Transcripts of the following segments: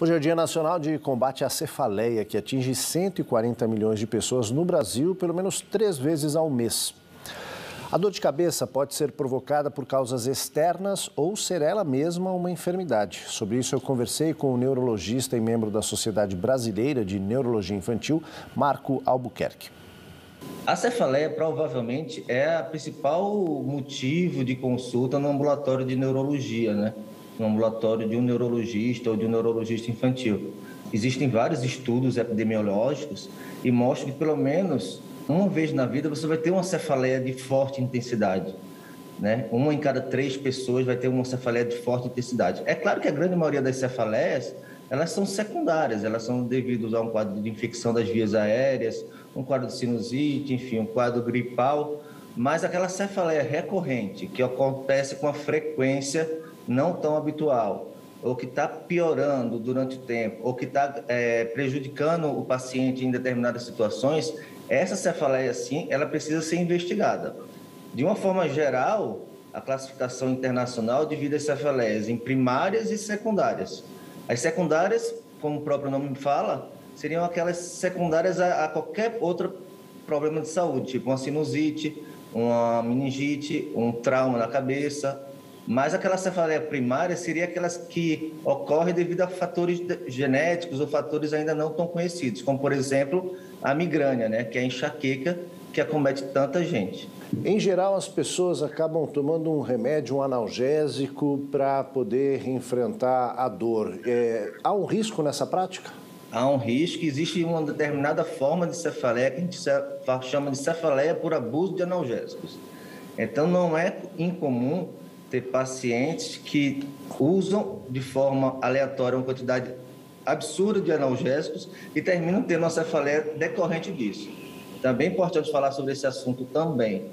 Hoje é o Dia Nacional de Combate à Cefaleia, que atinge 140 milhões de pessoas no Brasil, pelo menos 3 vezes ao mês. A dor de cabeça pode ser provocada por causas externas ou ser ela mesma uma enfermidade. Sobre isso eu conversei com o neurologista e membro da Sociedade Brasileira de Neurologia Infantil, Marco Albuquerque. A cefaleia provavelmente é o principal motivo de consulta no ambulatório de neurologia, né? No ambulatório de um neurologista ou de um neurologista infantil. Existem vários estudos epidemiológicos e mostram que pelo menos uma vez na vida você vai ter uma cefaleia de forte intensidade, né? 1 em cada 3 pessoas vai ter uma cefaleia de forte intensidade. É claro que a grande maioria das cefaleias, elas são secundárias, elas são devidas a um quadro de infecção das vias aéreas, um quadro de sinusite, enfim, um quadro gripal, mas aquela cefaleia recorrente, que acontece com a frequência não tão habitual, ou que está piorando durante o tempo, ou que está prejudicando o paciente em determinadas situações, essa cefaleia, sim, ela precisa ser investigada. De uma forma geral, a classificação internacional divide as cefaleias em primárias e secundárias. As secundárias, como o próprio nome fala, seriam aquelas secundárias a qualquer outro problema de saúde, tipo uma sinusite, uma meningite, um trauma na cabeça. Mas aquela cefaleia primária seria aquelas que ocorrem devido a fatores genéticos ou fatores ainda não tão conhecidos, como, por exemplo, a migrânia, né, que é a enxaqueca que acomete tanta gente. Em geral, as pessoas acabam tomando um remédio, um analgésico, para poder enfrentar a dor. Há um risco nessa prática? Há um risco, existe uma determinada forma de cefaleia que a gente chama de cefaleia por abuso de analgésicos. Então, não é incomum ter pacientes que usam de forma aleatória uma quantidade absurda de analgésicos e terminam tendo uma cefaleia decorrente disso. Também é importante falar sobre esse assunto também.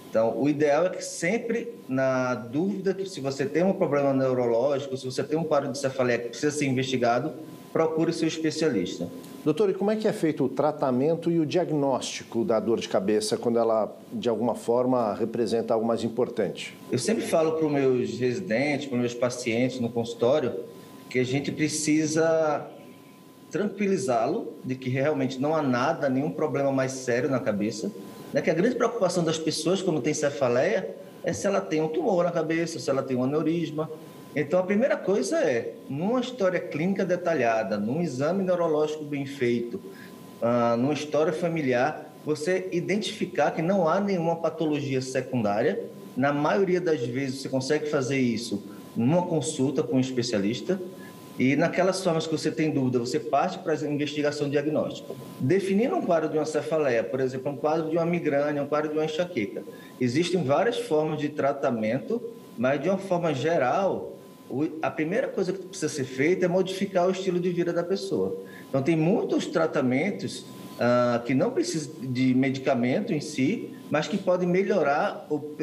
Então, o ideal é que sempre, na dúvida, que se você tem um problema neurológico, se você tem um quadro de cefaleia que precisa ser investigado, procure seu especialista. Doutor, e como é que é feito o tratamento e o diagnóstico da dor de cabeça quando ela, de alguma forma, representa algo mais importante? Eu sempre falo para os meus residentes, para os meus pacientes no consultório, que a gente precisa tranquilizá-lo de que realmente não há nada, nenhum problema mais sério na cabeça, né? Que a grande preocupação das pessoas quando tem cefaleia é se ela tem um tumor na cabeça, se ela tem um aneurisma. Então, a primeira coisa é, numa história clínica detalhada, num exame neurológico bem feito, numa história familiar, você identificar que não há nenhuma patologia secundária. Na maioria das vezes, você consegue fazer isso numa consulta com um especialista. E naquelas formas que você tem dúvida, você parte para a investigação diagnóstica. Definindo um quadro de uma cefaleia, por exemplo, um quadro de uma migrânia, um quadro de uma enxaqueca, existem várias formas de tratamento, mas de uma forma geral, a primeira coisa que precisa ser feita é modificar o estilo de vida da pessoa. Então, tem muitos tratamentos que não precisam de medicamento em si, mas que podem melhorar ou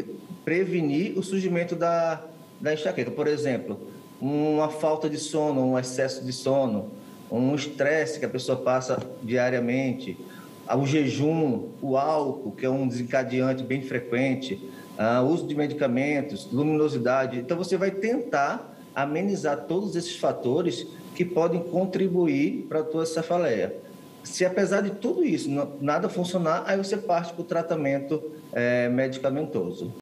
prevenir o surgimento da enxaqueca. Por exemplo, uma falta de sono, um excesso de sono, um estresse que a pessoa passa diariamente, o jejum, o álcool, que é um desencadeante bem frequente, uso de medicamentos, luminosidade. Então, você vai tentar amenizar todos esses fatores que podem contribuir para a tua cefaleia. Se, apesar de tudo isso, nada funcionar, aí você parte para o tratamento medicamentoso.